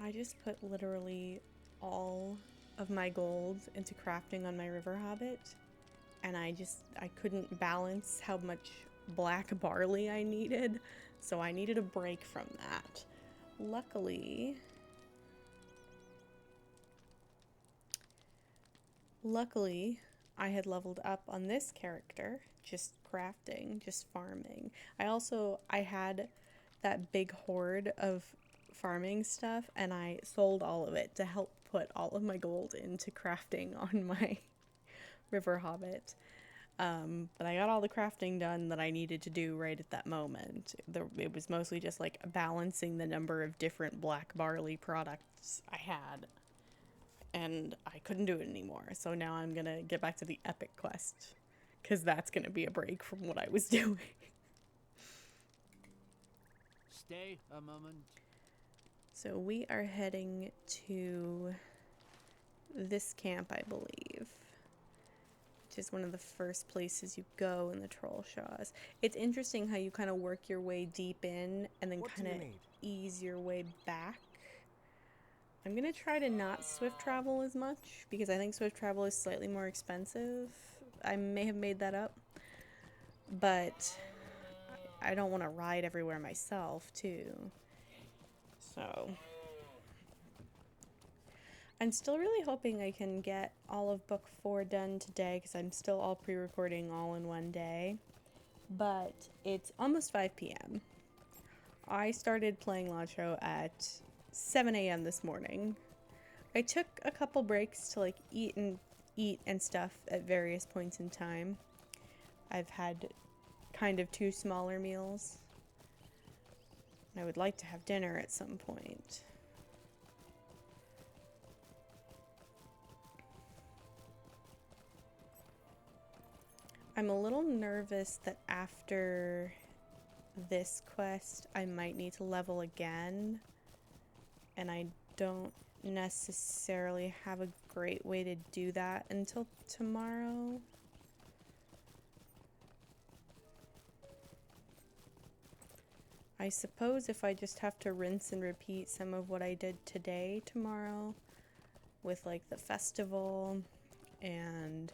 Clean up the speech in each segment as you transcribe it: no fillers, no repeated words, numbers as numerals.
I just put literally all of my gold into crafting on my river hobbit, and I couldn't balance how much black barley I needed, so I needed a break from that. Luckily, I had leveled up on this character, just crafting, just farming. I had that big hoard of farming stuff, and I sold all of it to help put all of my gold into crafting on my river hobbit. But I got all the crafting done that I needed to do right at that moment. It was mostly just like balancing the number of different black barley products I had, and I couldn't do it anymore. So now I'm gonna get back to the epic quest, because that's gonna be a break from what I was doing. Stay a moment. So we are heading to this camp, I believe, which is one of the first places you go in the Troll Shaws. It's interesting how you kind of work your way deep in and then kind of ease your way back. I'm going to try to not swift travel as much, because I think swift travel is slightly more expensive. I may have made that up, but I don't want to ride everywhere myself, too. So I'm still really hoping I can get all of book 4 done today, because I'm still all pre-recording all in one day. But it's almost 5 p.m. I started playing LOTRO at 7 a.m. this morning. I took a couple breaks to like eat and stuff at various points in time. I've had kind of 2 smaller meals. I would like to have dinner at some point. I'm a little nervous that after this quest I might need to level again, and I don't necessarily have a great way to do that until tomorrow. I suppose if I just have to rinse and repeat some of what I did today tomorrow, with like the festival and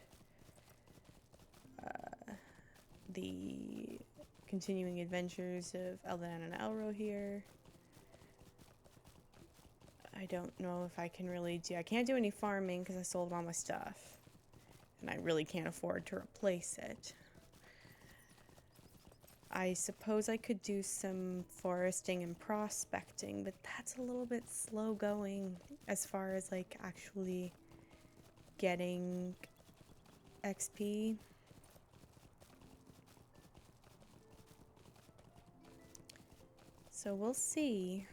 the continuing adventures of Eldan and Elro here. I don't know if I can really do... I can't do any farming because I sold all my stuff, and I really can't afford to replace it. I suppose I could do some foresting and prospecting, but that's a little bit slow going as far as like actually getting XP. So we'll see.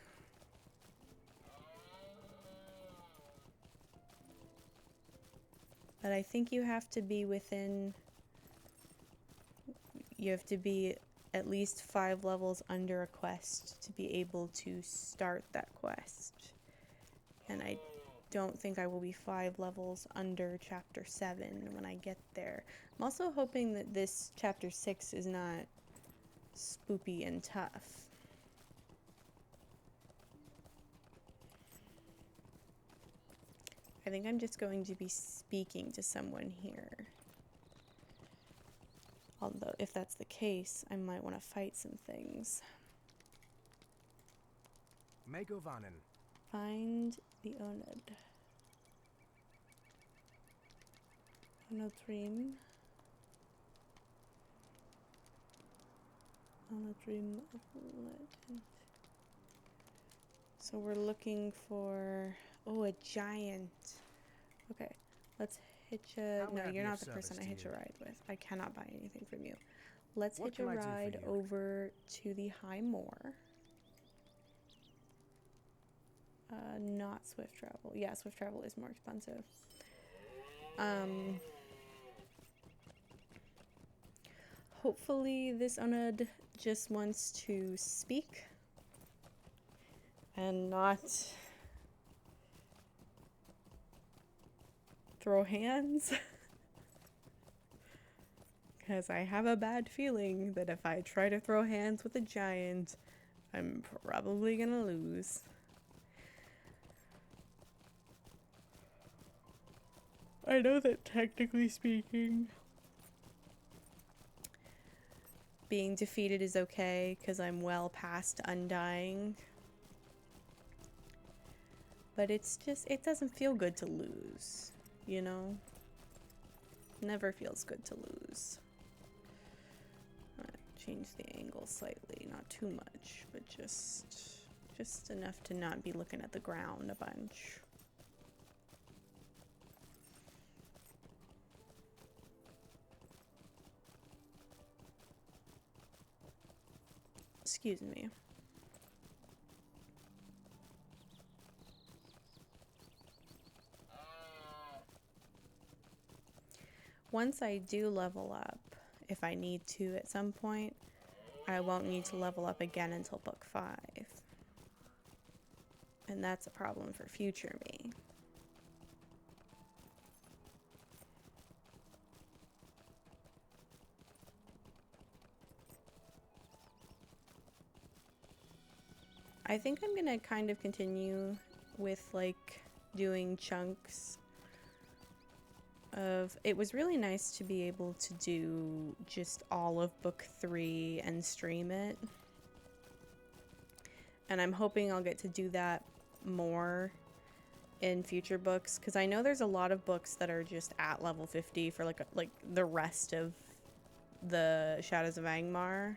But I think you have to be at least 5 levels under a quest to be able to start that quest. And I don't think I will be 5 levels under chapter 7 when I get there. I'm also hoping that this chapter 6 is not spoopy and tough. I think I'm just going to be speaking to someone here. Although, if that's the case, I might want to fight some things. Megovanen. Find the Onodrim. Onodrim of Legend. So we're looking for... Oh, a giant. Okay, let's hitch a... No, you're not the person I hitch a ride with. I cannot buy anything from you. Let's hitch a ride over to the High Moor. Not swift travel. Yeah, swift travel is more expensive. Hopefully this Onod just wants to speak and not throw hands. Because I have a bad feeling that if I try to throw hands with a giant, I'm probably gonna lose. I know that technically speaking, being defeated is okay because I'm well past undying. But it's just, it doesn't feel good to lose, you know? Never feels good to lose. Change the angle slightly, not too much, but just enough to not be looking at the ground a bunch. Excuse me. Once I do level up, if I need to at some point, I won't need to level up again until book 5. And that's a problem for future me. I think I'm gonna kind of continue with like doing chunks of, it was really nice to be able to do just all of book 3 and stream it. And I'm hoping I'll get to do that more in future books, because I know there's a lot of books that are just at level 50 for like the rest of the Shadows of Angmar.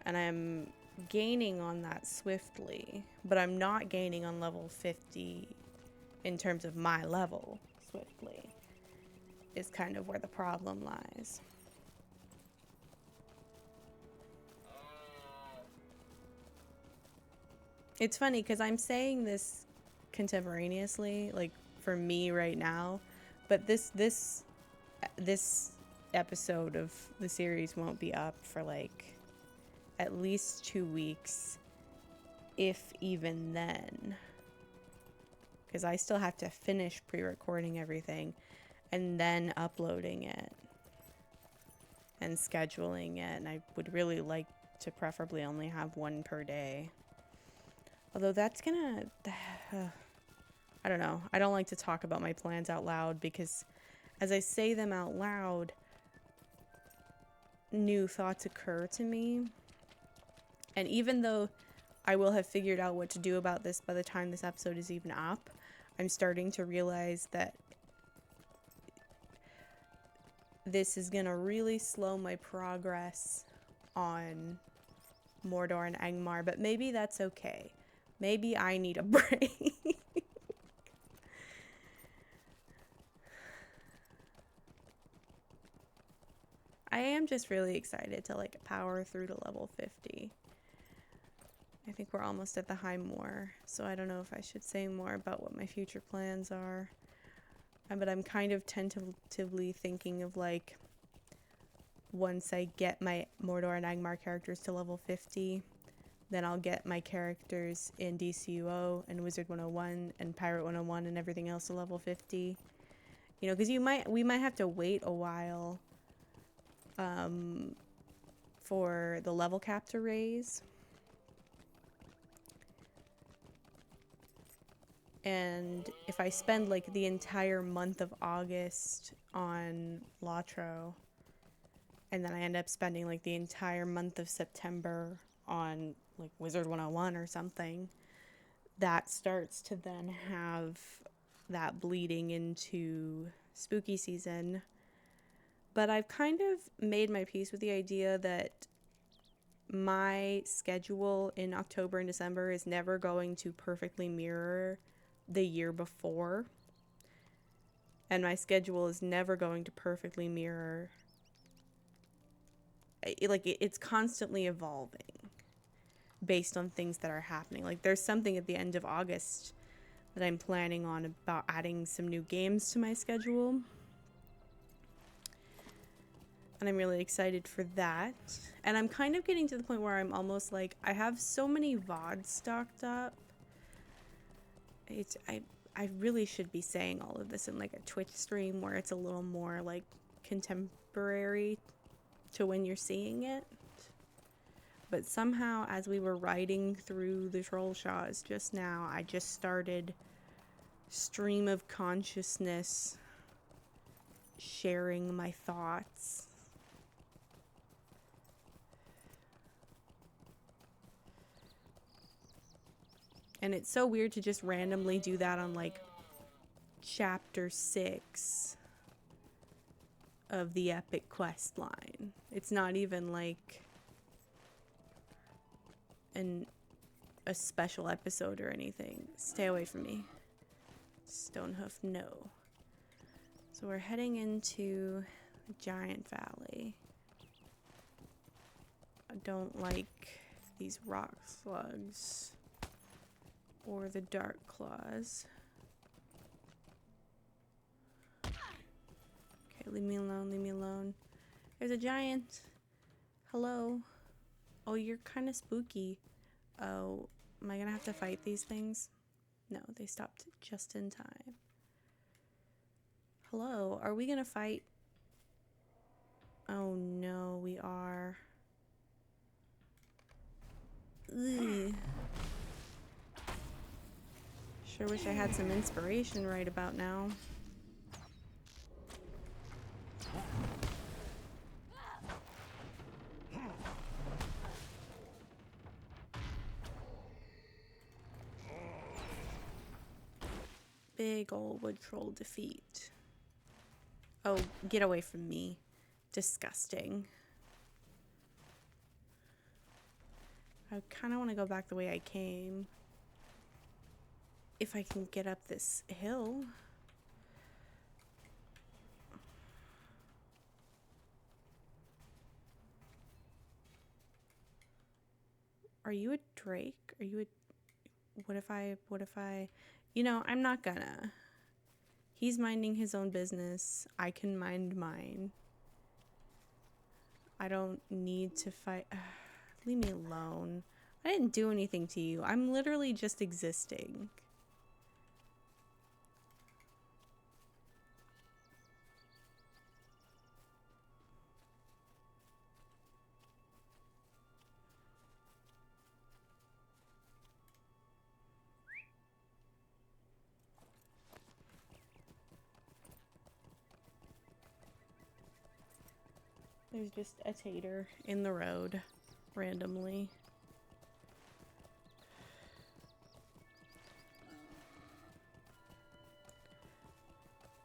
And I'm gaining on that swiftly, but I'm not gaining on level 50 in terms of my level swiftly, is kind of where the problem lies. It's funny because I'm saying this contemporaneously, like for me right now, but this episode of the series won't be up for like at least 2 weeks, if even then, because I still have to finish pre-recording everything and then uploading it and scheduling it, and I would really like to preferably only have one per day. Although that's gonna, I don't know. I don't like to talk about my plans out loud because as I say them out loud, new thoughts occur to me. And even though I will have figured out what to do about this by the time this episode is even up, I'm starting to realize that this is gonna really slow my progress on Mordor and Angmar, but maybe that's okay. Maybe I need a break. I am just really excited to like power through to level 50. I think we're almost at the High Moor, so I don't know if I should say more about what my future plans are. But I'm kind of tentatively thinking of like, once I get my Mordor and Angmar characters to level 50, then I'll get my characters in DCUO and Wizard 101 and Pirate 101 and everything else to level 50. You know, because we might have to wait a while for the level cap to raise. And if I spend like the entire month of August on LOTRO, and then I end up spending like the entire month of September on like Wizard 101 or something, that starts to then have that bleeding into spooky season. But I've kind of made my peace with the idea that my schedule in October and December is never going to perfectly mirror the year before. And my schedule is never going to perfectly mirror, it's constantly evolving based on things that are happening. Like there's something at the end of August that I'm planning on about adding some new games to my schedule. And I'm really excited for that. And I'm kind of getting to the point where I'm almost like, I have so many VODs stocked up. I really should be saying all of this in like a Twitch stream where it's a little more like contemporary to when you're seeing it. But somehow, as we were riding through the troll shaws just now, I just started stream of consciousness, sharing my thoughts. And it's so weird to just randomly do that on like chapter 6 of the epic quest line. It's not even like a special episode or anything. Stay away from me. Stonehoof, no. So we're heading into the Giant Valley. I don't like these rock slugs or the dark claws. Okay, leave me alone, leave me alone. There's a giant. Hello. Oh, you're kind of spooky. Oh, am I gonna have to fight these things? No, they stopped just in time. Hello, are we gonna fight? Oh no, we are. Ugh. Sure wish I had some inspiration right about now. Big ol' wood troll defeat. Oh, get away from me. Disgusting. I kind of want to go back the way I came. If I can get up this hill. Are you a drake? Are you a... What if I... You know, I'm not gonna. He's minding his own business. I can mind mine. I don't need to fight. Leave me alone. I didn't do anything to you. I'm literally just existing. There's just a tater in the road, randomly.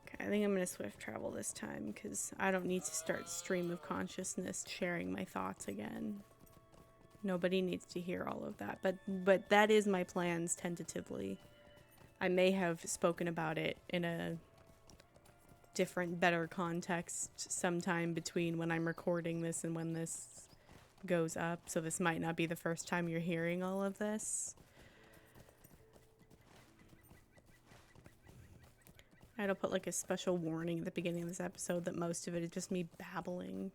Okay, I think I'm gonna swift travel this time because I don't need to start stream of consciousness sharing my thoughts again. Nobody needs to hear all of that, but that is my plans tentatively. I may have spoken about it in a different, better context sometime between when I'm recording this and when this goes up, so this might not be the first time you're hearing all of this. I had to put like a special warning at the beginning of this episode that most of it is just me babbling.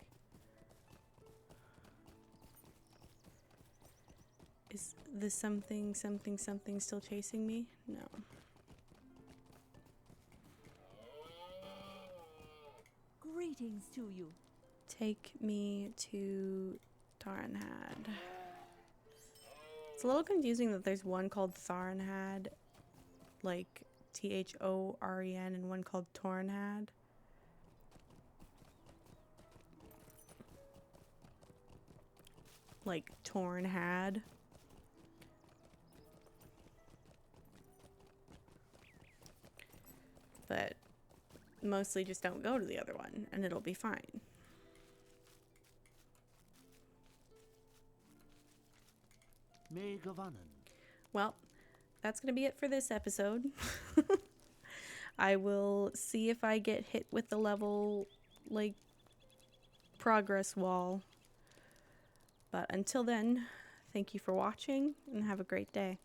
Is this something still chasing me? No. Greetings to you. Take me to Tharnhad. It's a little confusing that there's one called Tharnhad, like Thorren, and one called Tornhad. Like Tornhad. But mostly just don't go to the other one and it'll be fine. Well, that's gonna be it for this episode. I will see if I get hit with the level, like, progress wall. But until then, thank you for watching and have a great day.